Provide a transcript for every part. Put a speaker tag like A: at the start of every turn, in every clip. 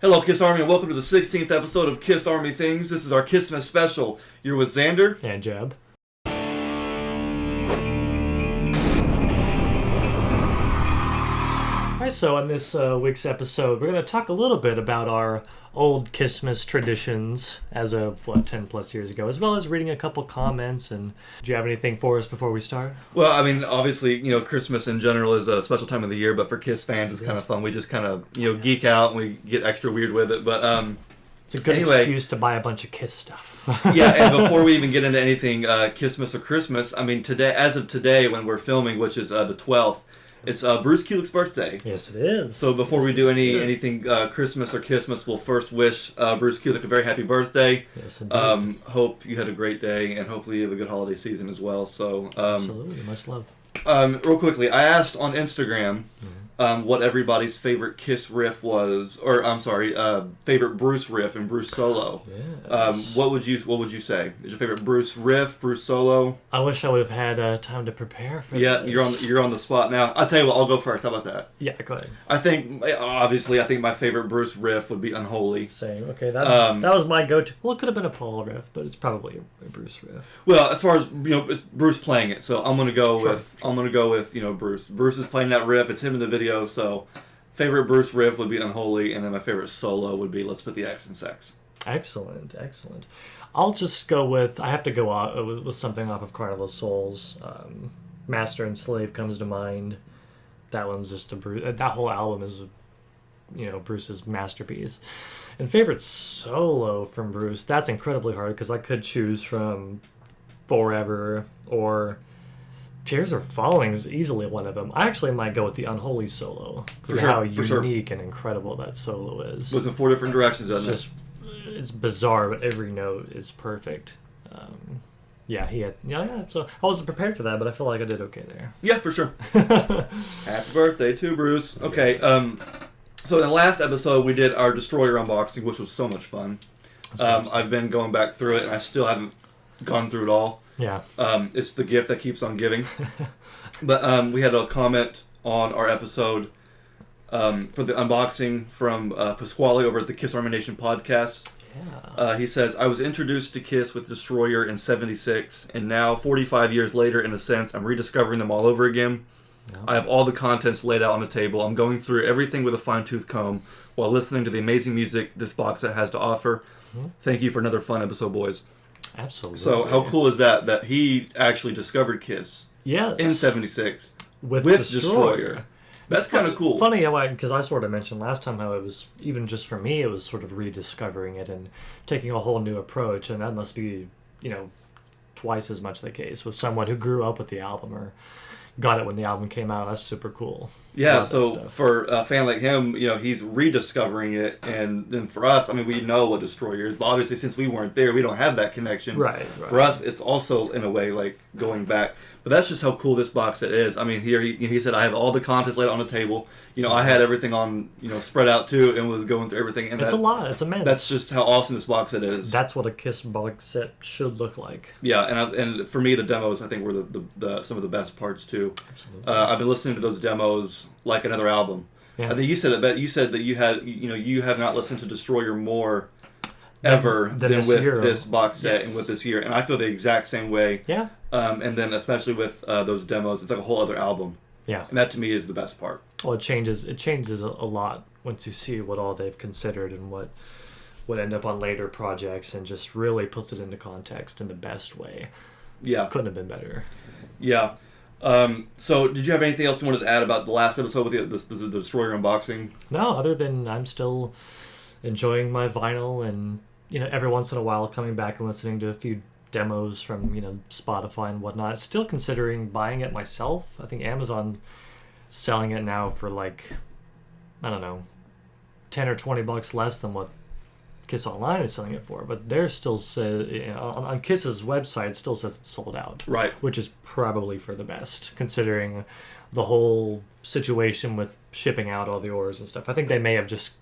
A: Hello, Kiss Army, and welcome to the 16th episode of Kiss Army Things. This is our KISSmas special. You're with Xander.
B: And Jeb. Alright, so on this week's episode, we're going to talk a little bit about our old KISSmas traditions as of, 10 plus years ago, as well as reading a couple comments. And do you have anything for us before we start?
A: Well, I mean, obviously, Christmas in general is a special time of the year, but for Kiss fans, it's kind of fun. We just kind of, geek out and we get extra weird with it. But
B: it's a good excuse to buy a bunch of Kiss stuff.
A: Yeah, and before we even get into anything KISSmas or Christmas, I mean, today, as of today, when we're filming, which is the 12th, it's Bruce Kulick's birthday.
B: Yes, it is.
A: So before we do anything Christmas or KISSmas, we'll first wish Bruce Kulick a very happy birthday.
B: Yes, indeed.
A: Hope you had a great day, and hopefully you have a good holiday season as well. So
B: absolutely, much love.
A: Real quickly, I asked on Instagram what everybody's favorite Kiss riff was, or favorite Bruce riff and Bruce solo.
B: Yes.
A: What would you say? Is your favorite Bruce riff, Bruce solo?
B: I wish I would have had time to prepare for this.
A: Yeah, you're on the spot now. I'll tell you what, I'll go first. How about that?
B: Yeah, go ahead.
A: I think my favorite Bruce riff would be Unholy.
B: Same. Okay, that was my go-to. Well, it could have been a Paul riff, but it's probably a Bruce riff.
A: Well, as far as it's Bruce playing it, so I'm gonna go with Bruce. Bruce is playing that riff. It's him in the video. So, favorite Bruce riff would be Unholy, and then my favorite solo would be Let's Put the X in Sex.
B: Excellent. I'll just go with, I have to go with something off of Carnival of Souls. Master and Slave comes to mind. That one's just that whole album is, Bruce's masterpiece. And favorite solo from Bruce, that's incredibly hard because I could choose from Forever or Tears Are Falling is easily one of them. I actually might go with the Unholy solo because of how unique and incredible that solo is.
A: Was in 4 different directions, doesn't it?
B: It's bizarre, but every note is perfect. So I wasn't prepared for that, but I feel like I did okay there.
A: Yeah, for sure. Happy birthday to Bruce. Okay, so in the last episode we did our Destroyer unboxing, which was so much fun. I've been going back through it, and I still haven't gone through it all.
B: Yeah.
A: It's the gift that keeps on giving. But we had a comment on our episode for the unboxing from Pasquale over at the Kiss Army Nation podcast.
B: Yeah.
A: He says, I was introduced to Kiss with Destroyer in 76, and now, 45 years later, in a sense, I'm rediscovering them all over again. Yeah. I have all the contents laid out on the table. I'm going through everything with a fine-tooth comb while listening to the amazing music this box set has to offer. Mm-hmm. Thank you for another fun episode, boys.
B: Absolutely.
A: So how cool is that he actually discovered Kiss in 76 with Destroyer. That's kind of cool.
B: Funny how because I sort of mentioned last time how it was, even just for me, it was sort of rediscovering it and taking a whole new approach, and that must be, twice as much the case with someone who grew up with the album or got it when the album came out. That's super cool.
A: Yeah, so for a fan like him, he's rediscovering it, and then for us, I mean, we know what Destroyer is, but obviously since we weren't there, we don't have that connection.
B: Right.
A: For us, it's also, in a way, like going back. But that's just how cool this box set is. I mean, here he said, I have all the contents laid on the table. I had everything on, spread out too, and was going through everything. And
B: it's a lot. It's immense.
A: That's just how awesome this box set is.
B: That's what a Kiss box set should look like.
A: Yeah, and for me, the demos, I think, were the some of the best parts too.
B: Absolutely.
A: I've been listening to those demos like another album. Yeah. I think you said that you had you have not listened to Destroyer more ever than with this box set and with this year, and I feel the exact same way.
B: Yeah.
A: And then especially with those demos, it's like a whole other album.
B: Yeah.
A: And that to me is the best part.
B: Well, it changes a lot once you see what all they've considered and what would end up on later projects, and just really puts it into context in the best way.
A: Yeah.
B: Couldn't have been better.
A: Yeah. So did you have anything else you wanted to add about the last episode with the Destroyer unboxing?
B: No, other than I'm still enjoying my vinyl, and every once in a while coming back and listening to a few demos from Spotify and whatnot. Still considering buying it myself. I think Amazon selling it now for like, I don't know, $10 or $20 less than what Kiss Online is selling it for, but they're still on Kiss's website it still says it's sold out,
A: right?
B: Which is probably for the best, considering the whole situation with shipping out all the orders and stuff. I think they may have just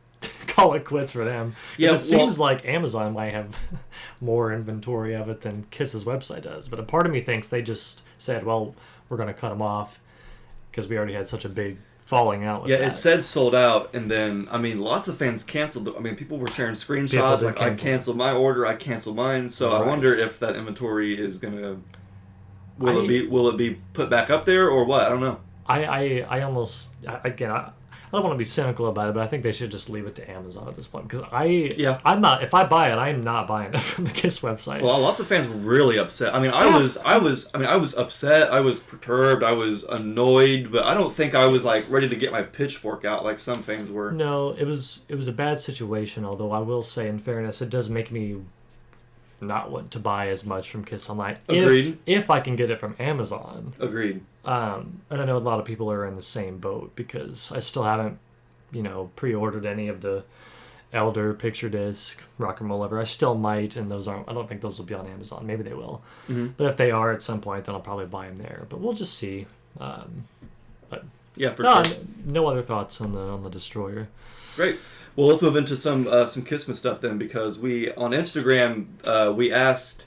B: call it quits for them. Yeah, it seems like Amazon might have more inventory of it than Kiss's website does. But a part of me thinks they just said, well, we're going to cut them off because we already had such a big falling out with
A: Yeah,
B: that.
A: it said sold out, and then, I mean, lots of fans canceled. I mean, people were sharing screenshots, like, I canceled my order, I canceled mine, so I wonder if that inventory is going to... Will it be put back up there, or what? I don't know.
B: I almost... Again, I don't want to be cynical about it, but I think they should just leave it to Amazon at this point, because I'm not... If I buy it, I'm not buying it from the KISS website.
A: Well, lots of fans were really upset. I mean, I was upset, I was perturbed, I was annoyed, but I don't think I was, like, ready to get my pitchfork out like some fans were.
B: No, it was a bad situation, although I will say, in fairness, it does make me not want to buy as much from KISS Online.
A: Agreed.
B: If I can get it from Amazon.
A: Agreed.
B: And I know a lot of people are in the same boat, because I still haven't, pre-ordered any of the Elder picture disc, Rock and Roll Ever. I still might, and I don't think those will be on Amazon. Maybe they will. Mm-hmm. But if they are at some point, then I'll probably buy them there. But we'll just see. But
A: yeah, for sure.
B: No other thoughts on the Destroyer.
A: Great. Well, let's move into some KISSmas stuff then, because we on Instagram we asked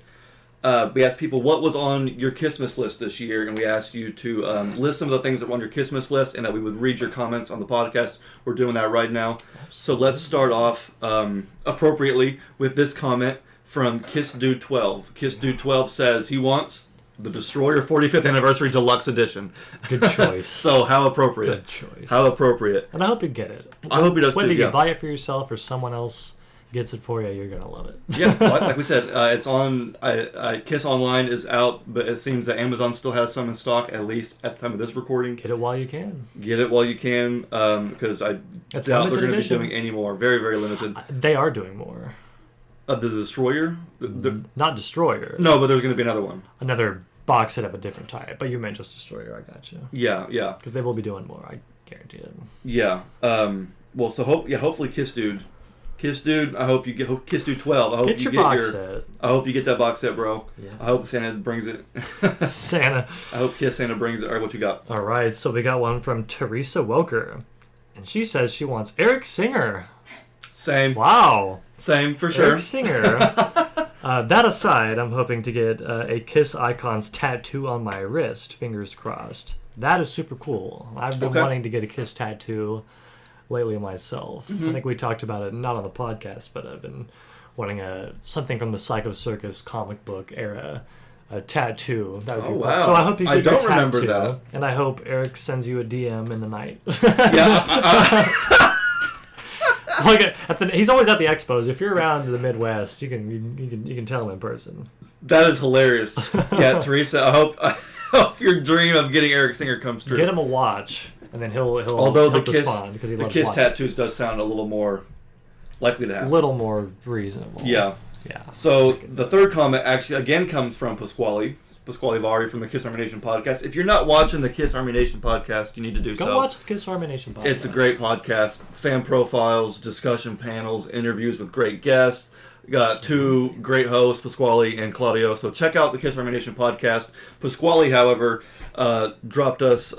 A: people what was on your KISSmas list this year, and we asked you to list some of the things that were on your KISSmas list, and that we would read your comments on the podcast. We're doing that right now. So let's start off appropriately with this comment from KissDude12. KissDude12 says he wants the Destroyer 45th Anniversary Deluxe Edition.
B: Good choice.
A: So how appropriate.
B: Good choice.
A: How appropriate.
B: And I hope you get it.
A: I hope he does too,
B: Whether you buy it for yourself or someone else gets it for you, you're going to love it.
A: Yeah, like we said, it's on... KISS Online is out, but it seems that Amazon still has some in stock, at least at the time of this recording.
B: Get it while you can.
A: Get it while you can, because I doubt they're going to be doing any more. Very, very limited.
B: They are doing more.
A: Of the Destroyer?
B: Not Destroyer.
A: No, but there's going to be another one.
B: Another box set of a different type, but you meant just Destroyer. I got you.
A: Yeah.
B: Because they will be doing more. I guarantee it.
A: Yeah. Well, so hopefully Kiss Dude, I hope you get Kiss Dude 12. I hope
B: get
A: you
B: your
A: get
B: box set.
A: I hope you get that box set, bro.
B: Yeah.
A: I hope Santa brings it.
B: Santa.
A: I hope Kiss Santa brings it. All right, what you got?
B: All right, so we got one from Teresa Woker, and she says she wants Eric Singer.
A: Same.
B: Wow.
A: Same for sure.
B: Eric Singer. That aside, I'm hoping to get a Kiss Icons tattoo on my wrist. Fingers crossed. That is super cool. I've been wanting to get a Kiss tattoo lately myself. Mm-hmm. I think we talked about it, not on the podcast, but I've been wanting something from the Psycho Circus comic book era. A tattoo. That would be cool.
A: Wow.
B: So I hope you get your tattoo. I don't remember
A: that.
B: And I hope Eric sends you a DM in the night.
A: Yeah.
B: Like he's always at the expos. If you're around the Midwest, you can tell him in person.
A: That is hilarious. Yeah, Teresa. I hope your dream of getting Eric Singer comes true.
B: Get him a watch, and then he'll respond because he loves
A: the Kiss
B: watching.
A: tattoos does sound a little more likely to happen.
B: A little more reasonable.
A: Yeah. So the third comment actually again comes from Pasquale Vari from the Kiss Army Nation podcast. If you're not watching the Kiss Army Nation podcast, you need to do so.
B: Go watch the Kiss Army Nation podcast.
A: It's a great podcast. Fan profiles, discussion panels, interviews with great guests. We got two great hosts, Pasquale and Claudio. So check out the Kiss Army Nation podcast. Pasquale, however, dropped us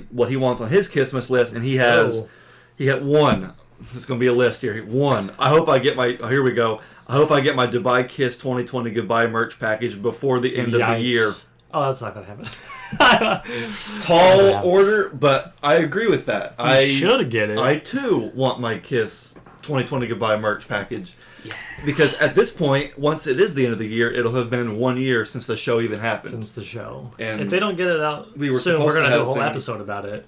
A: what he wants on his KISSmas list, and he had one. This is going to be a list here. One. I hope I get my... Oh, here we go. I hope I get my Dubai Kiss 2020 Goodbye merch package before the end of the year.
B: Oh, that's not going to happen.
A: Tall order, but I agree with that. I
B: should get it.
A: I, too, want my Kiss 2020 Goodbye merch package. Yeah. Because at this point, once it is the end of the year, it'll have been 1 year since the show even happened.
B: Since the show.
A: And
B: if they don't get it out soon, we're going to do a whole episode about it.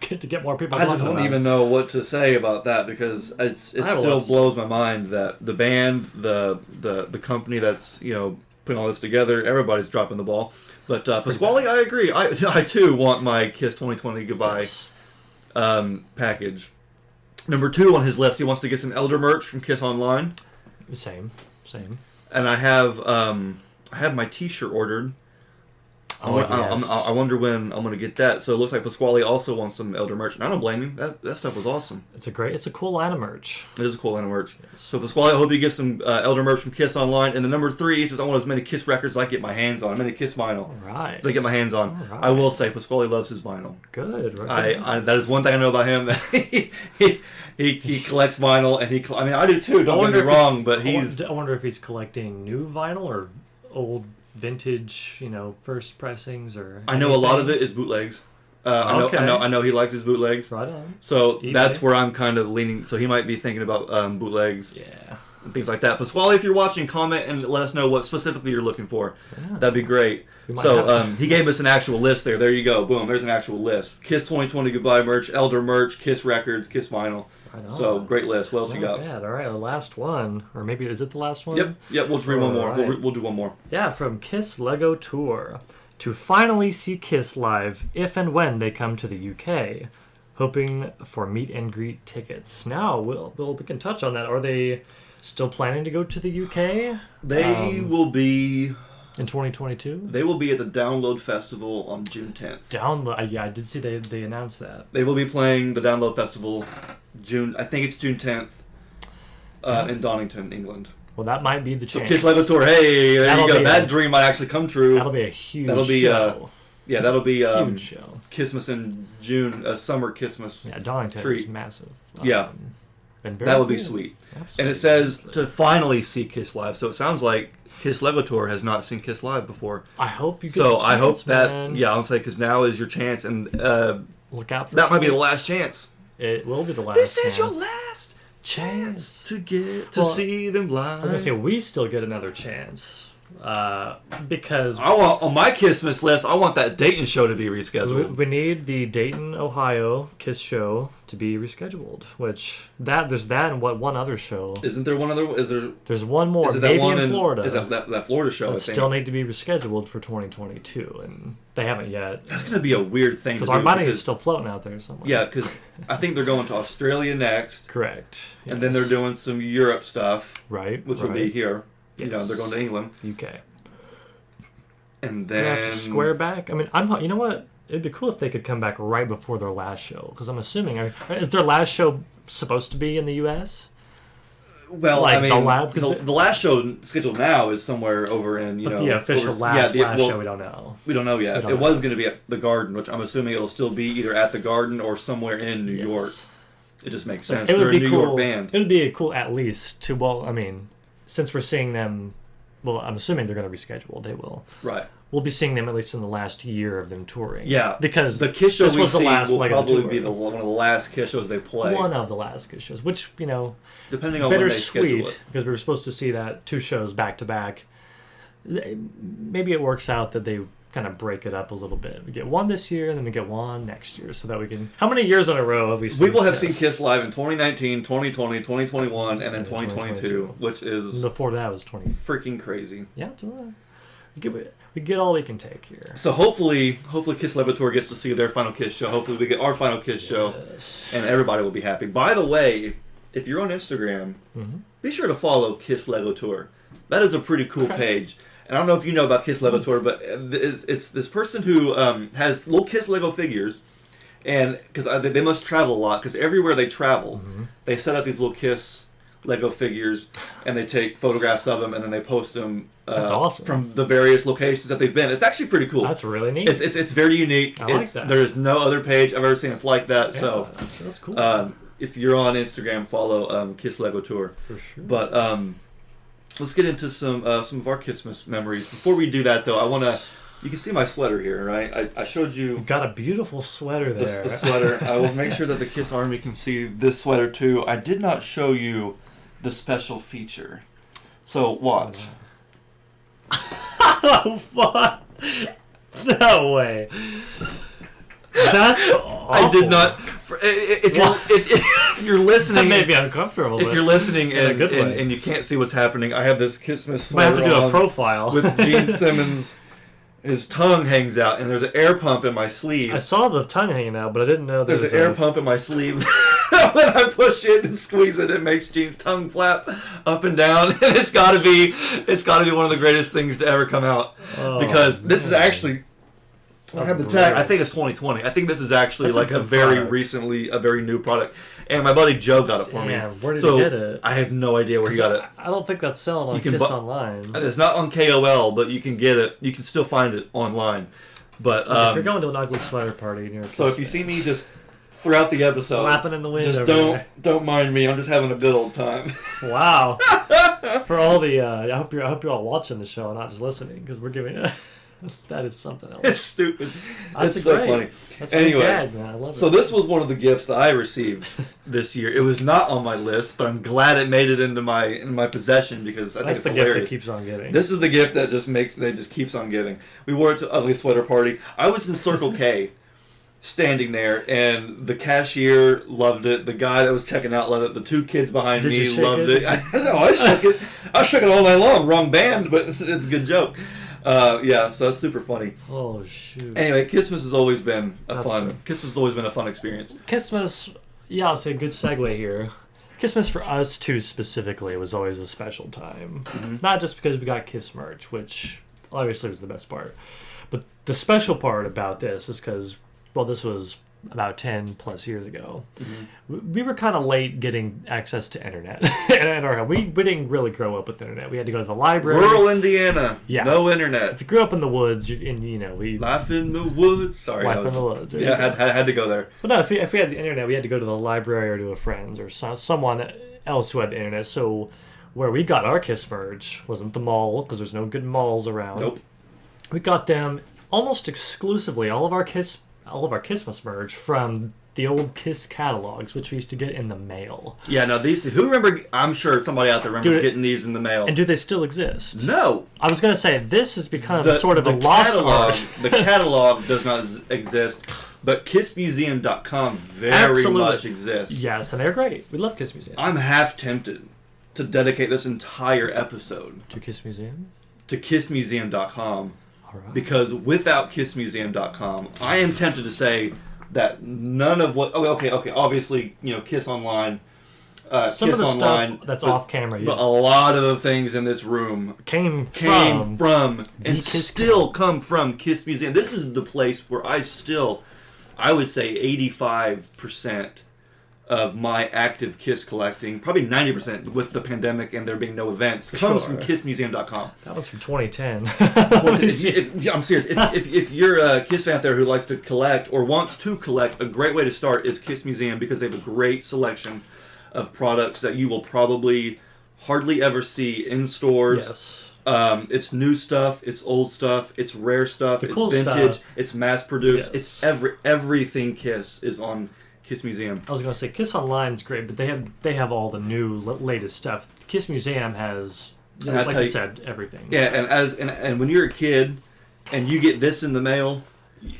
B: To get more people talking about it.
A: I don't even know what to say about that, because it still blows my mind that the band, the company that's putting all this together, everybody's dropping the ball. But Pasquale, I agree. I too want my Kiss 2020 Goodbye package. Number 2 on his list, he wants to get some Elder merch from Kiss Online.
B: Same.
A: And I have my T-shirt ordered. I wonder when I'm going to get that. So it looks like Pasquale also wants some Elder merch, and I don't blame him. That stuff was awesome.
B: It's a cool line of merch.
A: It is a cool line of merch. Yes. So Pasquale, I hope you get some Elder merch from Kiss Online. And the number 3, he says, I want as many Kiss records as I get my hands on, as many Kiss vinyl.
B: All right.
A: As I get my hands on. All right. I will say, Pasquale loves his vinyl.
B: Good. Right.
A: That is one thing I know about him, that he collects vinyl, and I do too. Don't get me wrong, but
B: I wonder if he's collecting new vinyl or old vintage, first pressings or...
A: I know a lot of it is bootlegs. I know he likes his bootlegs.
B: Right on.
A: So that's where I'm kind of leaning. So he might be thinking about bootlegs.
B: Yeah.
A: And things like that. But Swally, if you're watching, comment and let us know what specifically you're looking for.
B: Yeah.
A: That'd be great. So he gave us an actual list there. There you go. Boom. There's an actual list. Kiss 2020 Goodbye merch, Elder merch, Kiss records, Kiss vinyl. Right, so great list. What else you got?
B: Bad. All right, the last one, or maybe is it the last one?
A: Yep. We'll read one more. Right. We'll do one more.
B: Yeah, from Kiss Lego Tour. To finally see Kiss live if and when they come to the UK, hoping for meet and greet tickets. Now, we can touch on that. Are they still planning to go to the UK?
A: They will be
B: in 2022.
A: They will be at the Download Festival on June 10th.
B: Download, yeah, I did see they announced that.
A: They will be playing the Download Festival I think it's June 10th in Donington, England.
B: Well, that might be the chance.
A: So Kiss Lego Tour, hey, there you go. That dream might actually come true.
B: That'll be a huge show.
A: That'll be
B: huge show.
A: KISSmas in June, summer KISSmas.
B: Yeah, Donington
A: treat.
B: is massive.
A: That would be sweet. Absolutely. And it says to finally see Kiss live, so it sounds like Kiss Lego Tour has not seen Kiss live before.
B: I hope you get
A: So
B: a chance,
A: I hope that,
B: man.
A: I'll say, because now is your chance, and
B: look out for
A: that might be the last chance.
B: It will be the last
A: This
B: chance.
A: is your last chance to get to see them live.
B: I was going to say, we still get another chance. Because
A: I want on my KISSmas list, I want that Dayton show to be rescheduled.
B: We need the Dayton, Ohio Kiss show to be rescheduled. Which there's that and one other show.
A: Isn't there one other?
B: There's one more.
A: Is it
B: maybe
A: that one
B: in Florida.
A: Is that Florida show?
B: That still need to be rescheduled for 2022, and they haven't yet.
A: That's gonna be a weird thing
B: because our money is still floating out there somewhere.
A: Yeah, because I think they're going to Australia next.
B: Correct. Yes.
A: And then they're doing some Europe stuff.
B: Right.
A: Which will be here.
B: Yes.
A: They're going to England.
B: UK.
A: And then
B: have to square back. I mean, you know what? It'd be cool if they could come back right before their last show. Because I'm assuming, is their last show supposed to be in the U.S.?
A: Well,
B: like
A: I mean,
B: the lab,
A: the last show scheduled now is somewhere over in
B: the official last show we don't know.
A: We don't know yet. It was going to be at the Garden, which I'm assuming it'll still be either at the Garden or somewhere in New York. It just makes sense.
B: It would be
A: a New
B: cool.
A: York band.
B: It would be cool at least to. Well, I mean, since we're seeing them. Well, I'm assuming they're going to reschedule. They will.
A: Right.
B: We'll be seeing them at least in the last year of them touring.
A: Yeah.
B: Because
A: the Kiss show
B: this
A: we
B: was the
A: see
B: last
A: will
B: leg
A: probably
B: of the
A: be
B: tour.
A: one of the last Kiss shows they play.
B: One of the last Kiss shows, which,
A: depending on when they schedule it.
B: Because we were supposed to see that 2 shows back to back. Maybe it works out that they kind of break it up a little bit. We get one this year, and then we get one next year, so that we can... How many years in a row have we seen?
A: We will have seen Kiss live in 2019, 2020, 2021, and then 2022, which is...
B: Before that was 20...
A: Freaking crazy.
B: Yeah, we get all we can take here.
A: So hopefully Kiss Lego Tour gets to see their final Kiss show. Hopefully we get our final Kiss show, and everybody will be happy. By the way, if you're on Instagram, be sure to follow Kiss Lego Tour. That is a pretty cool page. And I don't know if you know about Kiss Lego Tour, but it's this person who has little Kiss Lego figures, and because they must travel a lot, because everywhere they travel, they set up these little Kiss Lego figures, and they take photographs of them, and then they post them.
B: That's awesome.
A: From the various locations that they've been. It's actually pretty cool.
B: That's really neat.
A: It's very unique.
B: I like that.
A: There is no other page I've ever seen that's like that.
B: Yeah,
A: so
B: that's cool.
A: If you're on Instagram, follow Kiss Lego Tour.
B: For sure.
A: But let's get into some of our KISSmas memories. Before we do that, though, I want to. You can see my sweater here, right? I showed you.
B: You've got a beautiful sweater there.
A: The sweater. I will make sure that the Kiss Army can see this sweater too. I did not show you the special feature. So watch.
B: Oh, fuck. No way. That's awful.
A: I did not. If you're listening,
B: that made me uncomfortable.
A: If you're listening
B: and
A: and you can't see what's happening, I have this KISSmas
B: sweater. I have to do
A: on
B: a profile
A: with Gene Simmons. His tongue hangs out, and there's an air pump in my sleeve.
B: I saw the tongue hanging out, but I didn't know
A: there's an air pump in my sleeve. When I push it and squeeze it, it makes Gene's tongue flap up and down, and it's got to be one of the greatest things to ever come out. Because this is actually. I have the tag. I think it's 2020. I think this is actually like a very new product. And my buddy Joe got it for me.
B: Where did he get it?
A: I have no idea where he got it.
B: I don't think that's selling on Kiss Online.
A: It's not on KOL, but you can get it. You can still find it online. But
B: if you're going to an ugly sweater party, and you're
A: so if you see me just throughout the episode,
B: flapping in the wind,
A: just don't mind me. I'm just having a good old time.
B: Wow. For all the, I hope you're all watching the show and not just listening, because we're giving. That is something else.
A: It's stupid.
B: That's
A: it's so
B: great.
A: funny.
B: That's
A: Anyway,
B: good, man. I love it.
A: so this was one of the gifts that I received this year. It was not on my list, but I'm glad it made it into my possession because I think
B: That's
A: it's
B: the
A: hilarious.
B: gift that keeps on giving.
A: This is the gift that just keeps on giving. We wore it to Ugly Sweater Party. I was in Circle K, standing there, and the cashier loved it. The guy that was checking out loved it. The two kids behind
B: Did
A: me
B: you shake
A: loved
B: it?
A: it. I shook it. I shook it all night long. Wrong band, but it's a good joke. Yeah, so it's super funny.
B: Oh shoot.
A: Anyway, KISSmas has always been
B: That's
A: fun.
B: good.
A: KISSmas has always been a fun experience.
B: KISSmas, yeah, I'll say a good segue here. KISSmas for us two specifically was always a special time.
A: Mm-hmm.
B: Not just because we got Kiss merch, which obviously was the best part, but the special part about this is because, well, this was about 10 plus years ago. Mm-hmm. We were kind of late getting access to internet. And we didn't really grow up with internet. We had to go to the library.
A: Rural Indiana,
B: Yeah.
A: no internet.
B: If you grew up in the woods, we
A: Life in the woods. Sorry,
B: Life in the woods. There
A: Yeah,
B: you go.
A: had to go there.
B: But no, if we had the internet, we had to go to the library or to a friend's or someone else who had the internet. So where we got our Kiss merch wasn't the mall, because there's no good malls around.
A: Nope.
B: We got them almost exclusively, all of our KISSmas merch from the old Kiss catalogs, which we used to get in the mail.
A: Yeah, now who remember? I'm sure somebody out there remembers
B: Dude,
A: getting these in the mail.
B: And do they still exist?
A: No.
B: I was going to say, this has become sort of a lost art.
A: The catalog does not exist, but KissMuseum.com very
B: Absolutely.
A: much exists.
B: Yes, and they're great. We love Kiss Museum.
A: I'm half tempted to dedicate this entire episode
B: To Kiss Museum?
A: to KissMuseum.com.
B: All right.
A: Because without KissMuseum.com, I am tempted to say that none of what... Okay, obviously, Kiss Online...
B: Some
A: Kiss
B: of the
A: Online,
B: stuff that's
A: but-
B: off camera
A: But a lot of the things in this room
B: came
A: from and
B: Kiss
A: still come from Kiss Museum. This is the place where I would say 85% of my active Kiss collecting, probably 90% with the pandemic and there being no events, comes from KissMuseum.com.
B: That was from 2010.
A: I'm serious. If you're a Kiss fan out there who likes to collect or wants to collect, a great way to start is Kiss Museum because they have a great selection of products that you will probably hardly ever see in stores.
B: Yes.
A: It's new stuff, it's old stuff, it's rare stuff,
B: The
A: it's
B: cool
A: vintage,
B: stuff.
A: it's mass produced.
B: Yes.
A: It's everything Kiss is on Kiss Museum.
B: I was going to say Kiss Online is great, but they have all the new latest stuff. Kiss Museum has,
A: And I
B: like
A: tell
B: you
A: you-
B: said, everything.
A: Yeah, and when you're a kid and you get this in the mail,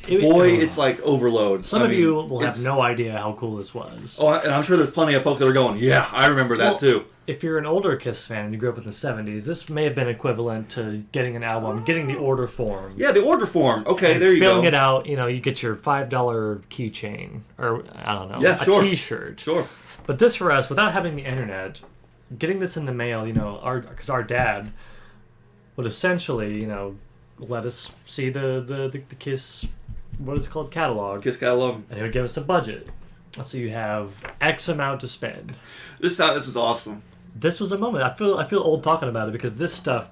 A: boy, it's like overload.
B: Some
A: I
B: of
A: mean,
B: you will have
A: it's-
B: no idea how cool this was.
A: Oh, and I'm sure there's plenty of folks that are going, yeah, I remember that
B: Well,
A: too.
B: If you're an older Kiss fan and you grew up in the 70s, this may have been equivalent to getting an album, getting the order form.
A: Yeah, the order form. Okay,
B: and
A: there you go.
B: filling it out, you get your $5 keychain, or I don't know,
A: Yeah, sure.
B: a T-shirt.
A: Sure.
B: But this for us, without having the internet, getting this in the mail, because our dad would essentially, let us see the Kiss, what is it called, catalog,
A: Kiss catalog.
B: and he would give us a budget. So you have X amount to spend.
A: This is awesome.
B: This was a moment. I feel old talking about it because this stuff,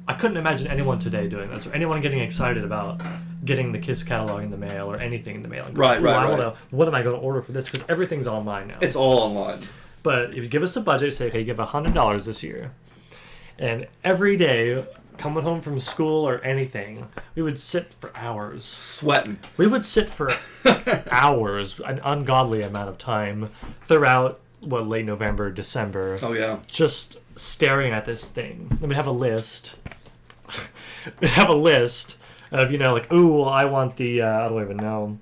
B: I couldn't imagine anyone today doing this or anyone getting excited about getting the Kiss catalog in the mail or anything in the mail. And
A: Right.
B: What am I going to order for this? Because everything's online now.
A: It's all online.
B: But if you give us a budget, say, okay, you give $100 this year, and every day, coming home from school or anything, we would sit for hours.
A: Sweating.
B: We would sit for hours, an ungodly amount of time, throughout, late November, December.
A: Oh, yeah.
B: Just staring at this thing. Then we'd have a list. We'd have a list of, ooh, I want the, I don't even know,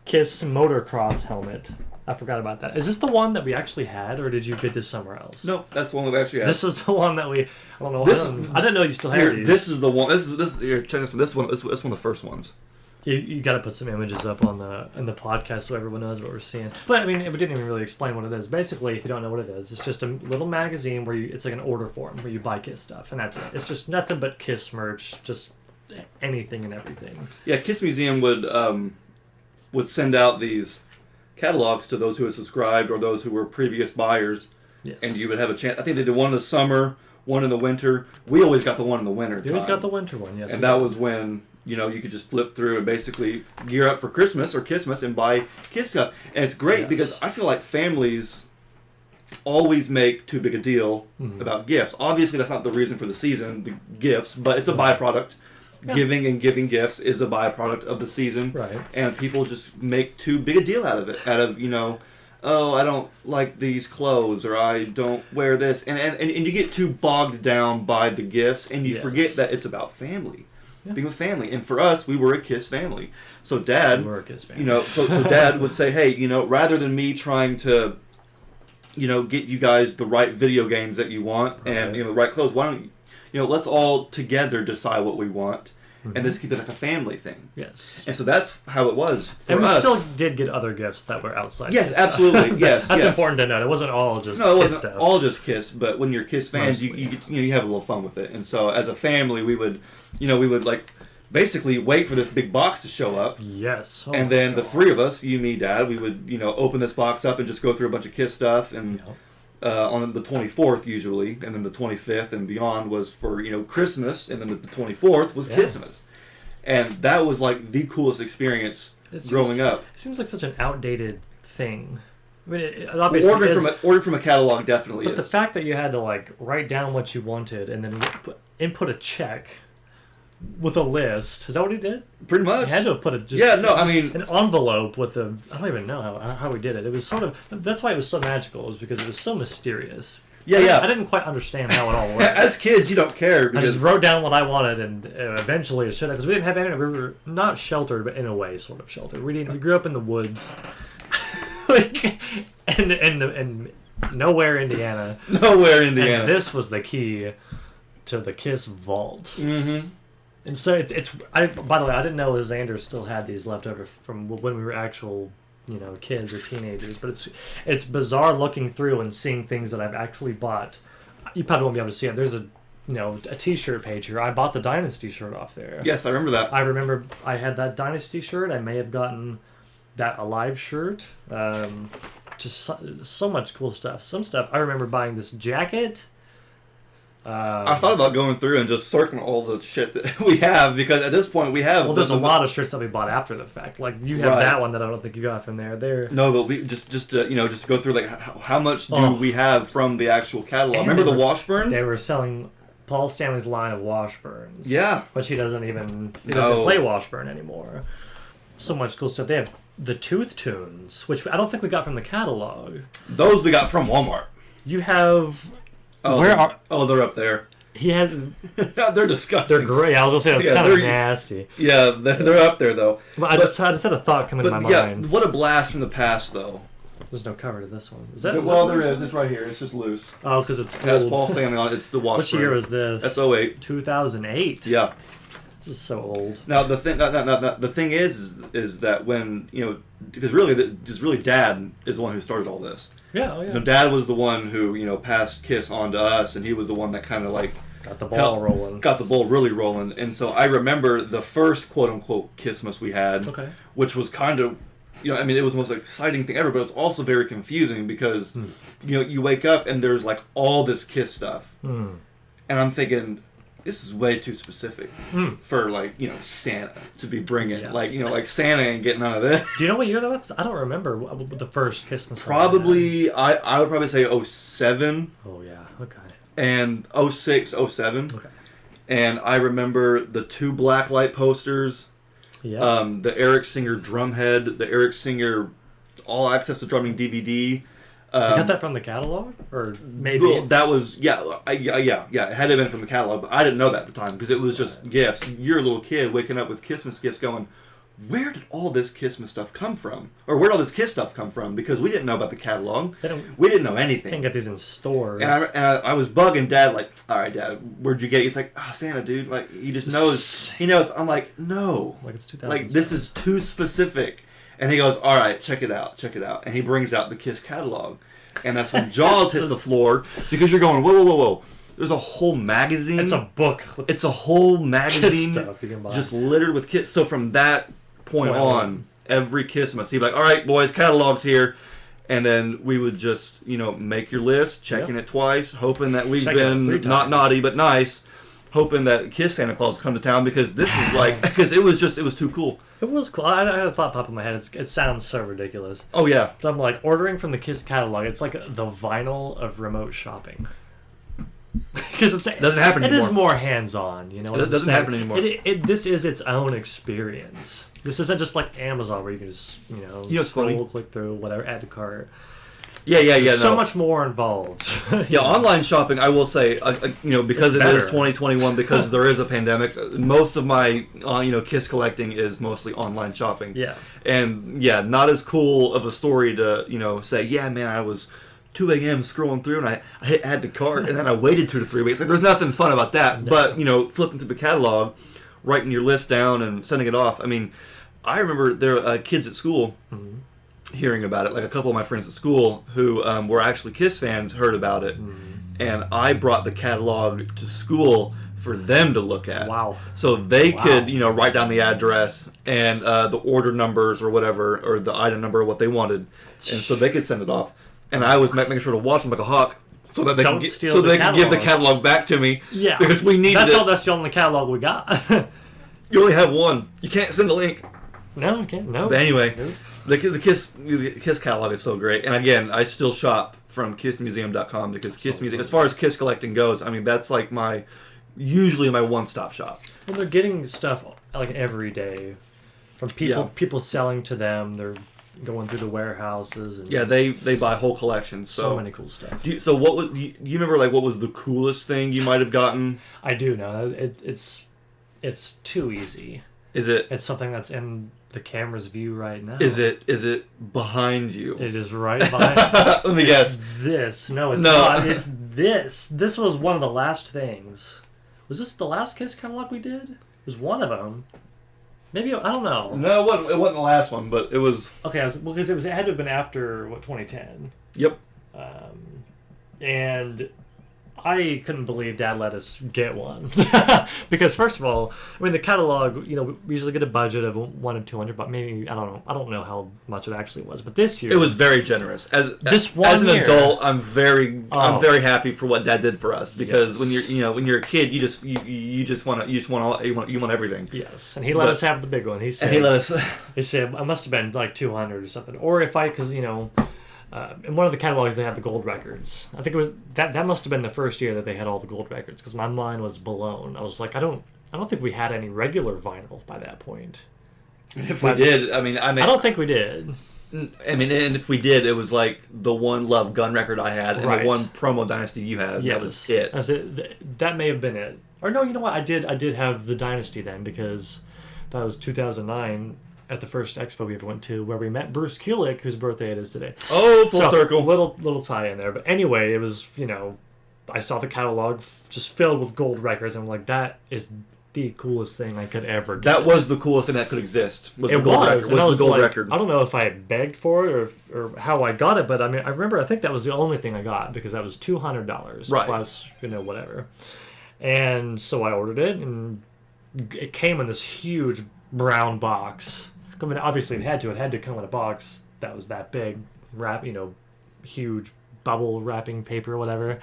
B: Kiss motocross helmet. I forgot about that. Is this the one that we actually had, or did you get this somewhere else?
A: No, that's the one that we actually had.
B: This is the one that we. I don't know. I didn't know you still had
A: Here,
B: these.
A: this is the one. This. Here, check this one. This one of the first ones.
B: You got to put some images up on in the podcast so everyone knows what we're seeing. But I mean, we didn't even really explain what it is. Basically, if you don't know what it is, it's just a little magazine where it's like an order form where you buy Kiss stuff, and that's it. It's just nothing but Kiss merch, just anything and everything.
A: Yeah, Kiss Museum would send out these catalogs to those who had subscribed or those who were previous buyers,
B: Yes.
A: and you would have a chance. I think they did one in the summer, one in the winter. We always got the one in the winter.
B: You always got the winter one, yes.
A: And that was when you could just flip through and basically gear up for Christmas or KISSmas and buy Kiss stuff. And it's great because I feel like families always make too big a deal about gifts. Obviously, that's not the reason for the season, the gifts, but it's a byproduct giving and giving gifts is a byproduct of the season.
B: Right.
A: And people just make too big a deal out of it. Oh, I don't like these clothes, or I don't wear this. And you get too bogged down by the gifts, and you forget that it's about family. Yeah. Being with family. And for us, we were a KISS family. So Dad, so Dad would say, hey, rather than me trying to, get you guys the right video games that you want and, the right clothes, why don't let's all together decide what we want. And this keep it like a family thing.
B: Yes.
A: And so that's how it was for us.
B: And we still did get other gifts that were outside.
A: Yes, absolutely. Yes.
B: That's important to note. It wasn't all just
A: No, it
B: KISS
A: wasn't
B: stuff.
A: all just KISS, but when you're KISS fans,
B: Mostly,
A: you have a little fun with it. And so as a family, we would like basically wait for this big box to show up.
B: Yes.
A: And then the three of us, you, me, Dad, we would, open this box up and just go through a bunch of KISS stuff. And on the 24th usually, and then the 25th and beyond was for, Christmas, and then the 24th was KISSmas. And that was like the coolest experience growing up.
B: It seems like such an outdated thing. I mean, it obviously
A: ordering from a catalog definitely
B: but
A: is.
B: The fact that you had to like write down what you wanted and then input a check with a list, is that what he did?
A: Pretty much.
B: He had to have put an envelope with a. I don't even know how we did it. It was sort of that's why it was so magical, is because it was so mysterious. I didn't quite understand how it all worked.
A: As kids, you don't care.
B: Because I just wrote down what I wanted, and eventually it should have. Because we didn't have any. We were not sheltered, but in a way, sort of sheltered. We grew up in the woods, and nowhere Indiana.
A: Nowhere Indiana.
B: And this was the key to the KISS vault.
A: Mm-hmm.
B: And so it's. By the way, I didn't know Xander still had these left over from when we were actual, kids or teenagers. But it's bizarre looking through and seeing things that I've actually bought. You probably won't be able to see it. There's a T-shirt page here. I bought the Dynasty shirt off there.
A: Yes, I remember that.
B: I remember I had that Dynasty shirt. I may have gotten that Alive shirt. Just so much cool stuff. Some stuff. I remember buying this jacket.
A: I thought about going through and just circling all the shit that we have, because at this point we have.
B: Well, there's a lot of shirts that we bought after the fact. Like you have that one that I don't think you got from there.
A: No, but we just go through like how much do we have from the actual catalog? Remember the Washburns?
B: They were selling Paul Stanley's line of Washburns.
A: Yeah,
B: but he doesn't play Washburn anymore. So much cool stuff. They have the Tooth Tunes, which I don't think we got from the catalog.
A: Those we got from Walmart.
B: You have.
A: They're up there.
B: He has.
A: They're disgusting.
B: They're great. I was gonna say that's kind of nasty.
A: Yeah, they're up there though.
B: I just had a thought come into my mind.
A: What a blast from the past, though.
B: There's no cover to this one. Is
A: that? There is. It's right here. It's just loose.
B: Oh, because it's
A: old. It has Paul Stanley on it. It's the Washburn.
B: Which year was this?
A: That's 08.
B: 2008.
A: Yeah.
B: This is so old.
A: Now the thing is that when because really Dad is the one who started all this.
B: Yeah, oh yeah.
A: Dad was the one who passed KISS on to us, and he was the one that kind of like
B: got the ball rolling.
A: Got the ball really rolling, and so I remember the first quote unquote KISSmas we had, which was kind of, it was the most exciting thing ever, but it was also very confusing because you wake up and there's like all this KISS stuff, and I'm thinking, this is way too specific for Santa to be bringing. Yes. Like Santa ain't getting none of this.
B: Do you know what year that was? I don't remember what the first KISSmas.
A: Probably I would probably say 07.
B: Oh yeah, okay.
A: And 06, 07.
B: Okay.
A: And I remember the 2 blacklight posters.
B: Yeah.
A: The Eric Singer drumhead, the Eric Singer All Access to Drumming DVD.
B: You got that from the catalog, or maybe
A: that was It had to have been from the catalog, but I didn't know that at the time because it was just gifts. You're a little kid waking up with KISSmas gifts, going, "Where did all this KISSmas stuff come from?" Or where did all this KISS stuff come from? Because we didn't know about the catalog. We didn't know anything.
B: Can't get these in stores.
A: And I was bugging Dad, like, "All right, Dad, where'd you get it?" He's like, Santa, dude. Like, he just knows. He knows. I'm like, no.
B: Like it's 2000.
A: Like, this is too specific. And he goes, "All right, check it out. And he brings out the KISS catalog. And that's when jaws hit the floor, because you're going, whoa. There's a whole magazine.
B: It's a book.
A: It's a whole magazine
B: stuff you can buy.
A: Just littered with KISS. So from that point on, every KISSmas, he'd be like, "All right, boys, catalog's here." And then we would just, make your list, checking it twice, hoping that we've been not naughty but nice, hoping that KISS Santa Claus would come to town, because this is like, because it was too cool.
B: It was cool. I had a thought pop in my head. It sounds so ridiculous.
A: Oh, yeah.
B: But I'm like, ordering from the KISS catalog, it's like the vinyl of remote shopping. because
A: it doesn't happen anymore.
B: It is more hands-on, you know.
A: It doesn't happen anymore.
B: This is its own experience. This isn't just like Amazon where you can just scroll, click through, whatever, add to cart.
A: There's
B: so much more involved.
A: Online shopping, I will say, because it is 2021, because there is a pandemic, most of my, Kiss collecting is mostly online shopping.
B: Yeah.
A: And, not as cool of a story to, say, yeah, man, I was 2 a.m. scrolling through and I hit add to cart and then I waited 2 to 3 weeks. Like, there's nothing fun about that. No. But, flipping through the catalog, writing your list down and sending it off. I mean, I remember there were kids at school... Mm-hmm. hearing about it, like a couple of my friends at school who were actually Kiss fans heard about it, and I brought the catalog to school for them to look at.
B: Wow!
A: So they could, write down the address and the order numbers or whatever, or the item number or what they wanted, and so they could send it off. And I was making sure to watch them like a hawk, so that they can give the catalog back to me.
B: Yeah,
A: because we needed it.
B: That's the only catalog we got.
A: You only have one. You can't send a link.
B: No, you can't. No.
A: But anyway. Nope. The Kiss catalog is so great, and again, I still shop from KISSmuseum.com because Kiss Museum, as far as Kiss collecting goes, I mean that's like usually my one-stop shop.
B: Well, they're getting stuff like every day from people selling to them. They're going through the warehouses and
A: they buy whole collections.
B: So many cool stuff.
A: Do you remember what was the coolest thing you might have gotten?
B: I do know it's too easy.
A: Is it?
B: It's something that's in the camera's view right now.
A: Is it behind you?
B: It is right behind.
A: Let me guess.
B: This. No, it's not. It's this. This was one of the last things. Was this the last Kiss catalog we did? It was one of them. Maybe I don't know.
A: No, it wasn't the last one, but it was.
B: Okay, because it had to have been after 2010.
A: Yep.
B: And I couldn't believe Dad let us get one because first of all, I mean the catalog, we usually get a budget of $100 to $200, but maybe I don't know how much it actually was, but this year
A: it was very generous. As an adult, I'm very happy for what Dad did for us because when you're a kid, you want everything.
B: Yes, and he let us have the big one. He said I must have been like 200 or something, or if because in one of the catalogs they had the gold records. I think it was that must have been the first year that they had all the gold records because my mind was blown. I was like, I don't think we had any regular vinyl by that point.
A: If we did, I
B: don't think we did.
A: I mean, and if we did, it was like the one Love Gun record I had and the one Promo Dynasty you had. Yes. That was it.
B: That may have been it. Or no, you know what? I did have the Dynasty then because that was 2009. At the first expo we ever went to, where we met Bruce Kulick, whose birthday it is today.
A: Oh, full circle.
B: Little tie in there. But anyway, it was, I saw the catalog just filled with gold records, and I'm like, that is the coolest thing I could ever get.
A: That was the coolest thing that could exist. Was the gold record.
B: I don't know if I begged for it or how I got it, but I remember, I think that was the only thing I got, because that was $200 plus, whatever. And so I ordered it, and it came in this huge brown box. I mean, obviously it had to come in a box that was that big, huge bubble wrapping paper or whatever.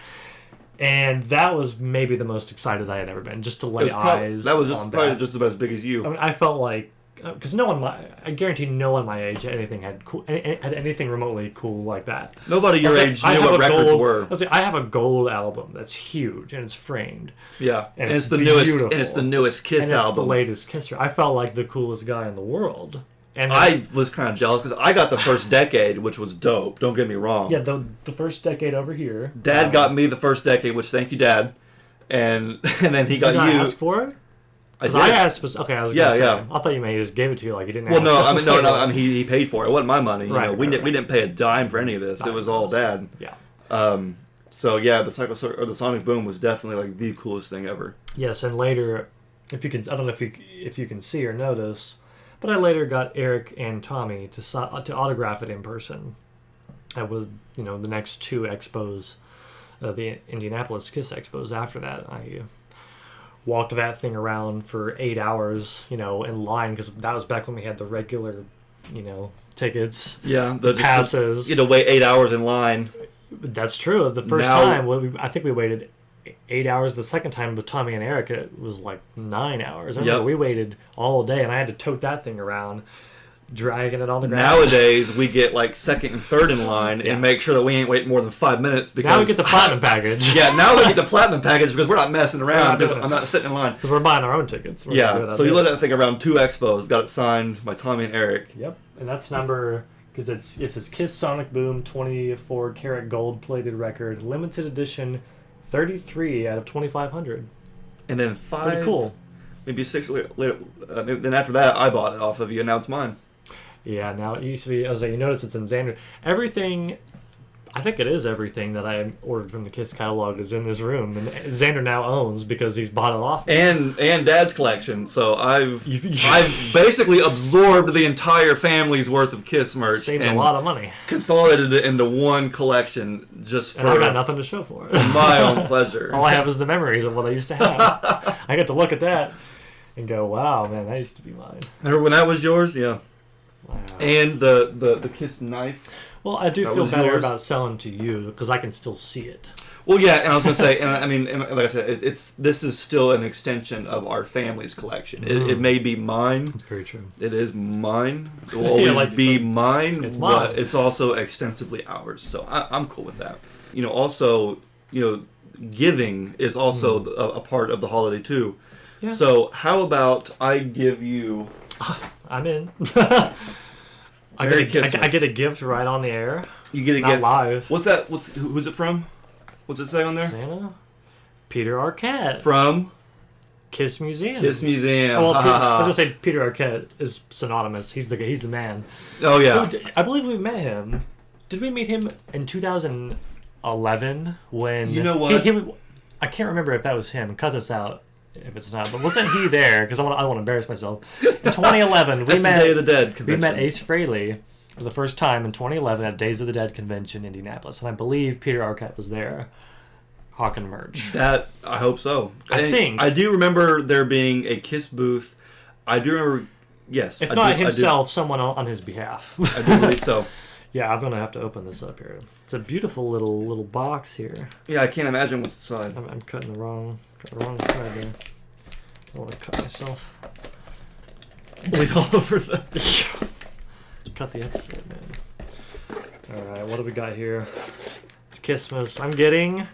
B: And that was maybe the most excited I had ever been, just to lay eyes.
A: That was probably just about as big as you.
B: I mean, I felt like, because I guarantee no one my age had anything remotely cool like that.
A: Nobody your age knew what records were.
B: I have a gold album that's huge and it's framed.
A: Yeah, and it's the newest. And it's the newest Kiss album.
B: It's the latest Kiss. I felt like the coolest guy in the world. And
A: I was kind of jealous because I got the first decade, which was dope. Don't get me wrong.
B: Yeah, the first decade over here.
A: Dad got me the first decade, which thank you, Dad. And then he got you.
B: Did you ask for it? I asked. Okay, I was gonna say. I thought you may just gave it to you, like you didn't.
A: Well, no. He paid for it. It wasn't my money. Right, we didn't pay a dime for any of this. It was all Dad.
B: Yeah.
A: So yeah, the Sonic Boom was definitely like the coolest thing ever.
B: Yes, and later, I don't know if you can see or notice, but I later got Eric and Tommy to autograph it in person. At the next two expos, the Indianapolis Kiss expos. After that, I walked that thing around for 8 hours, in line, because that was back when we had the regular, tickets.
A: Yeah,
B: passes.
A: You had to wait 8 hours in line.
B: That's true. The first time, I think we waited 8 hours. The second time with Tommy and Eric, it was like 9 hours. I remember we waited all day, and I had to tote that thing around. dragging it on the ground.
A: Nowadays, we get like second and third in line and make sure that we ain't waiting more than 5 minutes. Because
B: now we get the platinum package.
A: Yeah, now we get the platinum package because we're not messing around because I'm not sitting in line.
B: Because we're buying our own tickets.
A: So you let that thing around 2 expos. Got it signed by Tommy and Eric.
B: Yep, and that's number... Because it says Kiss Sonic Boom 24 karat gold plated record, limited edition, 33 out of 2,500.
A: And then
B: pretty cool.
A: Maybe 6 later. Then after that, I bought it off of you, and now it's mine.
B: Yeah, now it used to be. I was like, you notice it's in Xander. Everything. I think it is everything that I ordered from the Kiss catalog is in this room, and Xander now owns because he's bought it off.
A: And Dad's collection, so I've basically absorbed the entire family's worth of Kiss merch.
B: Saved a lot of money.
A: Consolidated it into one collection just for.
B: And I got nothing to show for it.
A: My own pleasure.
B: All I have is the memories of what I used to have. I get to look at that and go, "Wow, man, that used to be mine."
A: Remember when that was yours? Yeah.
B: Wow.
A: And the Kiss knife.
B: Well, I do feel better about selling to you because I can still see it.
A: Well, yeah, and I was gonna say, and I mean, and like I said, this is still an extension of our family's collection. It may be mine.
B: That's very true.
A: It is mine. It will always be mine.
B: It's mine.
A: But it's also extensively ours. So I'm cool with that. Also, giving is also a part of the holiday too. Yeah. So how about I give you?
B: I'm in. I get a gift right on the air.
A: You get a
B: gift
A: live. What's that? Who's it from? What's it say on there?
B: Santa. Peter Arquette
A: from
B: Kiss Museum.
A: Kiss Museum.
B: Well, I was gonna say Peter Arquette is synonymous. He's the man.
A: Oh yeah.
B: I believe we met him. Did we meet him in 2011 when?
A: You know what?
B: I can't remember if that was him. Cut this out if it's not. But wasn't he there? Because I don't want to embarrass myself. In 2011, we met
A: Day of the Dead convention.
B: We met Ace Frehley for the first time in 2011 at Days of the Dead convention in Indianapolis, and I believe Peter Arquette was there, hawking merch.
A: That I hope so.
B: I think
A: I do remember there being a Kiss booth. I do remember. Yes,
B: if not himself, someone on his behalf.
A: I do believe so.
B: Yeah, I'm gonna have to open this up here. It's a beautiful little box here.
A: Yeah, I can't imagine what's inside.
B: I'm cutting the wrong side there. I don't want to cut myself.
A: Bleed all over the.
B: Cut the episode, man. All right, what do we got here? It's KISSmas. I'm getting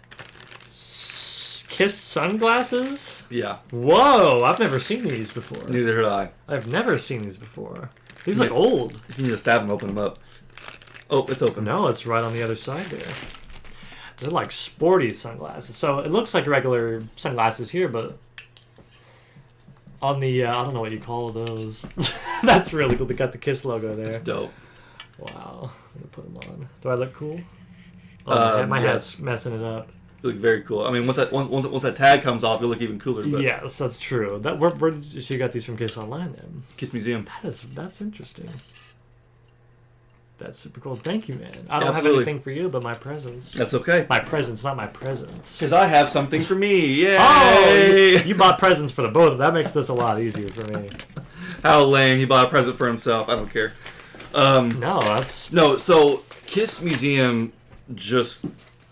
B: Kiss sunglasses.
A: Yeah.
B: Whoa! I've never seen these before.
A: Neither had I.
B: I've never seen these before. These look old.
A: You need to stab them, open them up. Oh, it's open.
B: No, it's right on the other side there. They're like sporty sunglasses. So it looks like regular sunglasses here, but on the I don't know what you call those. That's really cool. They got the Kiss logo there.
A: That's dope.
B: Wow. I'm gonna put them on. Do I look cool? Oh, my hat's messing it up.
A: You look very cool. I mean, once that tag comes off, you'll look even cooler. But
B: yes, that's true. Where did you got these from? Kiss Online then?
A: Kiss Museum.
B: That's interesting. That's super cool. Thank you, man. I don't have anything for you but my presents.
A: That's okay.
B: My presents, not my presents.
A: Because I have something for me. Yay!
B: Oh, you bought presents for the both of them. That makes this a lot easier for me.
A: How lame. He bought a present for himself. I don't care. So Kiss Museum just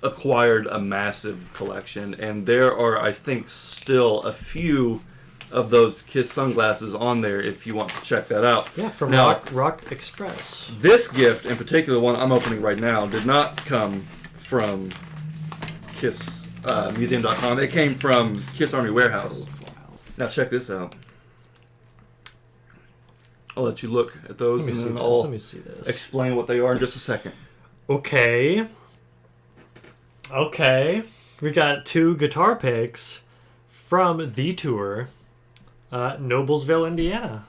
A: acquired a massive collection, and there are, I think, still a few of those Kiss sunglasses on there if you want to check that out.
B: Yeah, from Rock Express.
A: This gift, in particular, one I'm opening right now, did not come from KissMuseum.com. It came from Kiss Army Warehouse. Now check this out. I'll let you look at those and then I'll explain what they are in just a second.
B: Okay. We got 2 guitar picks from the tour. Noblesville, Indiana.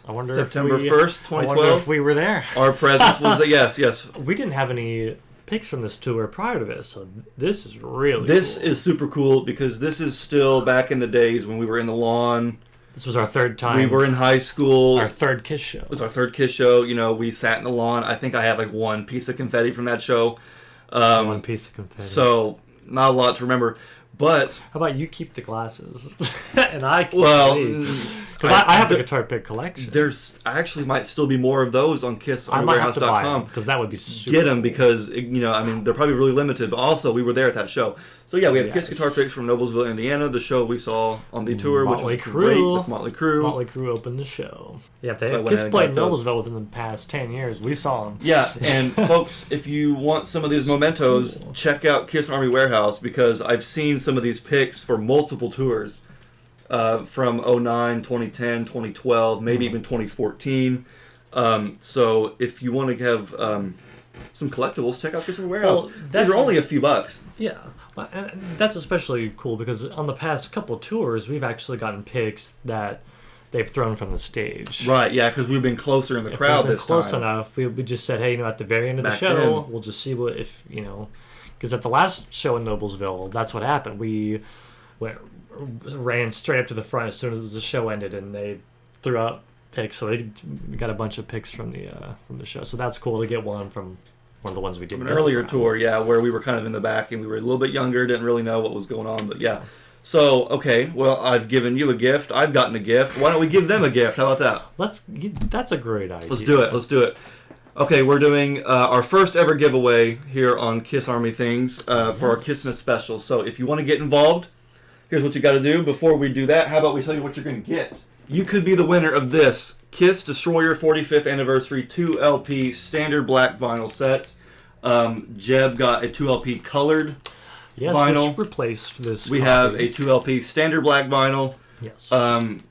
B: I wonder
A: September 1st, 2012.
B: I wonder if we were there.
A: Our presence was yes.
B: We didn't have any picks from this tour prior to this, so this is really
A: This
B: cool.
A: is super cool because this is still back in the days when we were in the lawn.
B: This was our third time.
A: We were in high school.
B: Our third Kiss show.
A: It was our third Kiss show. We sat in the lawn. I think I had like one piece of confetti from that show.
B: One piece of confetti.
A: So not a lot to remember. But
B: how about you keep the glasses and I keep
A: these?
B: Because I have the guitar pick collection.
A: There's actually might still be more of those on KISS.
B: I might have to buy them because that would be super.
A: Get them because they're probably really limited. But also we were there at that show, So yeah, we have Kiss
B: Yes.
A: guitar picks from Noblesville, Indiana, the show we saw on the tour,
B: Motley
A: which was great
B: Crue.
A: with Motley Crue.
B: Motley Crue opened the show. Yeah,
A: So I went
B: Kiss
A: ahead and
B: played
A: got those.
B: Noblesville within the past 10 years. We saw them.
A: Yeah, and folks, if you want some of these mementos,
B: Cool.
A: check out Kiss Army Warehouse, because I've seen some of these picks for multiple tours from 09, 2010, 2012, maybe even 2014. So if you want to have some collectibles, check out Kiss Army Warehouse.
B: Well,
A: These are only a few bucks.
B: Yeah, and that's especially cool because on the past couple tours, we've actually gotten picks that they've thrown from the stage.
A: Right, yeah, because we've been closer in the
B: If
A: crowd
B: we've been
A: this
B: close
A: time.
B: enough, we just said, hey, at the very end of the
A: Back
B: show,
A: then.
B: we'll just see what if because at the last show in Noblesville, that's what happened. We ran straight up to the front as soon as the show ended, and they threw out picks. So we got a bunch of picks from the show. So that's cool to get one from one of the ones we did.
A: An earlier tour, yeah, where we were kind of in the back and we were a little bit younger, didn't really know what was going on, but yeah. So, okay, well, I've given you a gift. I've gotten a gift. Why don't we give them a gift? How about that?
B: That's a great idea.
A: Let's do it. Okay, we're doing our first ever giveaway here on Kiss Army Things for our KISSmas special. So if you want to get involved, here's what you got to do. Before we do that, how about we tell you what you're going to get? You could be the winner of this Kiss Destroyer 45th Anniversary 2LP Standard Black Vinyl Set. Jeb got a 2LP colored vinyl.
B: Which replaced this.
A: We
B: copy.
A: have a 2LP Standard Black Vinyl.
B: Yes.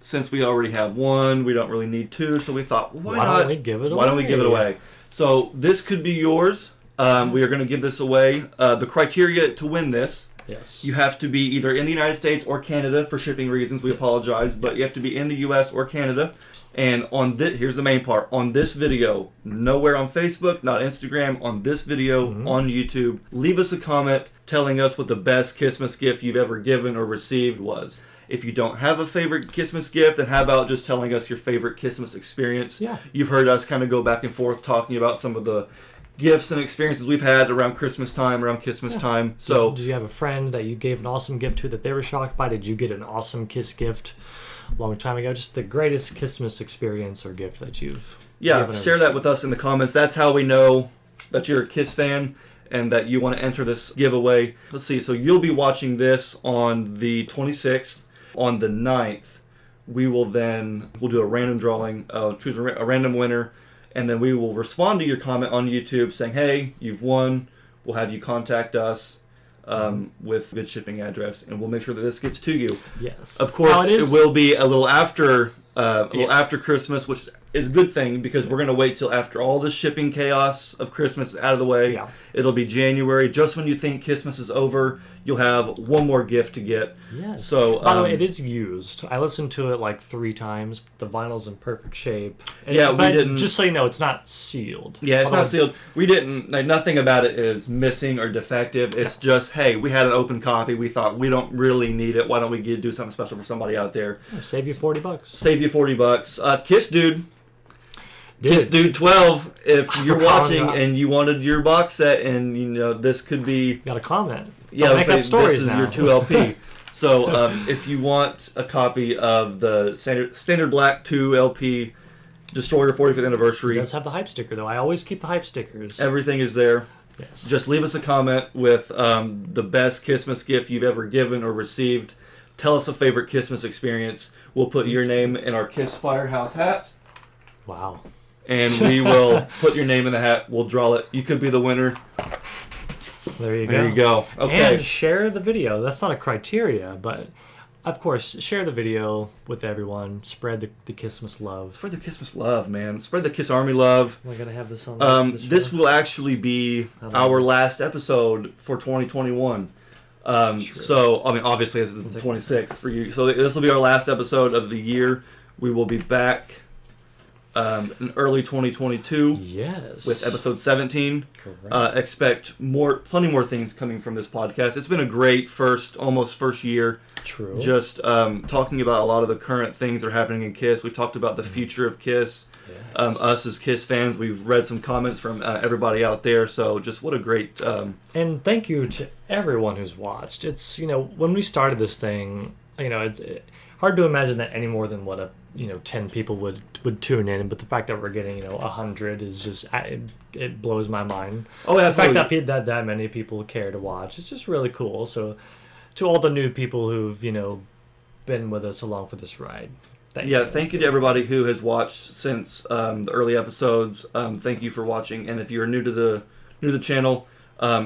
A: Since we already have one, we don't really need two, so we thought, why
B: don't we give it away?
A: Why don't we give it away? So this could be yours. We are going to give this away. The criteria to win this:
B: yes.
A: you have to be either in the United States or Canada for shipping reasons. We apologize, but you have to be in the U.S. or Canada. And on this, here's the main part. On this video, nowhere on Facebook, not Instagram, on this video, on YouTube, leave us a comment telling us what the best KISSmas gift you've ever given or received was. If you don't have a favorite KISSmas gift, then how about just telling us your favorite KISSmas experience?
B: Yeah.
A: You've heard us kind of go back and forth talking about some of the gifts and experiences we've had around Christmas time, around KISSmas time. So,
B: did you have a friend that you gave an awesome gift to that they were shocked by? Did you get an awesome Kiss gift a long time ago? Just the greatest KISSmas experience or gift that you've given or
A: share that
B: received.
A: with us in the comments. That's how we know that you're a Kiss fan and that you want to enter this giveaway. Let's see. So you'll be watching this on the 26th. On the 9th, we'll do a random drawing, choose a random winner, and then we will respond to your comment on YouTube saying, hey, you've won. We'll have you contact us with a good shipping address, and we'll make sure that this gets to you.
B: Yes.
A: Of course,
B: Now,
A: it will be a little after after Christmas, which is a good thing because we're going to wait till after all the shipping chaos of Christmas is out of the way.
B: Yeah.
A: It'll be January. Just when you think KISSmas is over, you'll have one more gift to get.
B: Yes.
A: So,
B: by the way, it is used. I listened to it like 3 times. The vinyl's in perfect shape.
A: Yeah, we
B: but
A: didn't-
B: Just so you know, it's not sealed.
A: Yeah, it's not
B: Otherwise-
A: sealed. We didn't, nothing about it is missing or defective. It's just, hey, we had an open copy. We thought we don't really need it. Why don't we do something special for somebody out there?
B: Save you $40.
A: Save you $40. Kiss Dude.
B: Dude.
A: Kiss Dude 12. If you're
B: forgot
A: watching
B: about-
A: and you wanted your box set and, this could be...
B: Got a comment.
A: Yeah,
B: Don't
A: let's
B: make
A: say
B: up stories
A: this is
B: now.
A: your 2LP. So if you want a copy of the Standard Black 2LP Destroyer 45th
B: It
A: Anniversary,
B: does have the hype sticker, though. I always keep the hype stickers.
A: everything is there.
B: Yes.
A: Just leave us a comment with the best KISSmas gift you've ever given or received. Tell us a favorite KISSmas experience. We'll put your name in our Kiss Firehouse hat,
B: Wow.
A: and we will put your name in the hat. We'll draw it. You could be the winner.
B: There you go.
A: There you go. Okay.
B: And share the video. That's not a criteria, but of course, share the video with everyone. Spread the KISSmas love.
A: Spread the KISSmas love, man. Spread the Kiss Army love.
B: Am I gonna have this on?
A: This will actually be our last episode for 2021. So, I mean, obviously, this is the 26th for you. So, this will be our last episode of the year. We will be back in early 2022
B: Yes.
A: with episode 17.
B: Correct.
A: Expect plenty more things coming from this podcast. It's been a great almost first year.
B: True.
A: Just talking about a lot of the current things that are happening in KISS. We've talked about the future of KISS.
B: Yeah.
A: Us as KISS fans, we've read some comments from everybody out there. So just what a great...
B: And thank you to everyone who's watched. It's, when we started this thing, it's hard to imagine that any more than what 10 people would tune in, but the fact that we're getting 100 is just it blows my mind.
A: Oh, yeah,
B: the fact that many people care to watch is just really cool. So to all the new people who've been with us along for this ride, thank
A: you to everybody who has watched since the early episodes. Thank you for watching, and if you're new to the channel,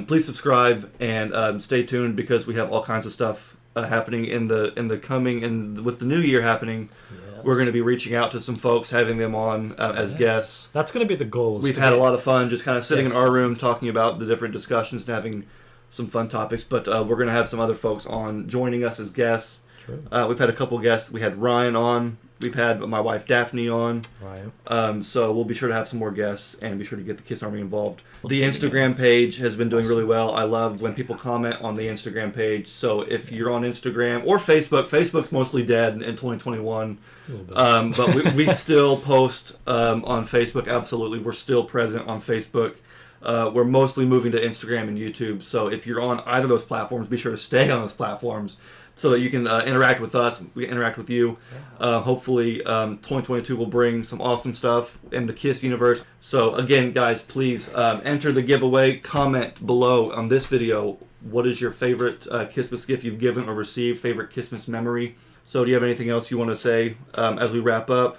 A: please subscribe and stay tuned, because we have all kinds of stuff happening in the coming, and with the new year happening. Yes. We're going to be reaching out to some folks, having them on as guests.
B: That's going to be the goal.
A: We've had a lot of fun just kind of sitting in our room talking about the different discussions and having some fun topics, but we're going to have some other folks on joining us as guests.
B: True.
A: We've had a couple guests. We had Ryan on. We've had my wife Daphne on.
B: Right.
A: So we'll be sure to have some more guests and be sure to get the Kiss Army involved. The Instagram page has been doing really well. I love when people comment on the Instagram page. So if you're on Instagram or Facebook, Facebook's mostly dead in 2021. But we still post on Facebook. Absolutely. We're still present on Facebook. We're mostly moving to Instagram and YouTube. So if you're on either of those platforms, be sure to stay on those platforms, so that you can interact with us, we interact with you. Hopefully, 2022 will bring some awesome stuff in the KISS universe. So again, guys, please enter the giveaway. Comment below on this video, what is your favorite KISSmas gift you've given or received, favorite KISSmas memory. So do you have anything else you want to say as we wrap up?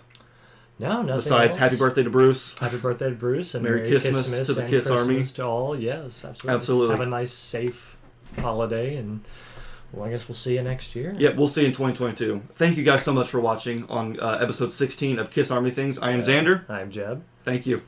B: No, nothing
A: Besides,
B: else.
A: Happy birthday to Bruce.
B: Happy birthday to Bruce, and
A: Merry KISSmas to the KISS Army.
B: Christmas to all. Yes,
A: Absolutely.
B: Have a nice, safe holiday, and well, I guess we'll see you next year.
A: Yep, we'll see you in 2022. Thank you guys so much for watching on episode 16 of Kiss Army Things. I am Xander.
B: I'm Jeb.
A: Thank you.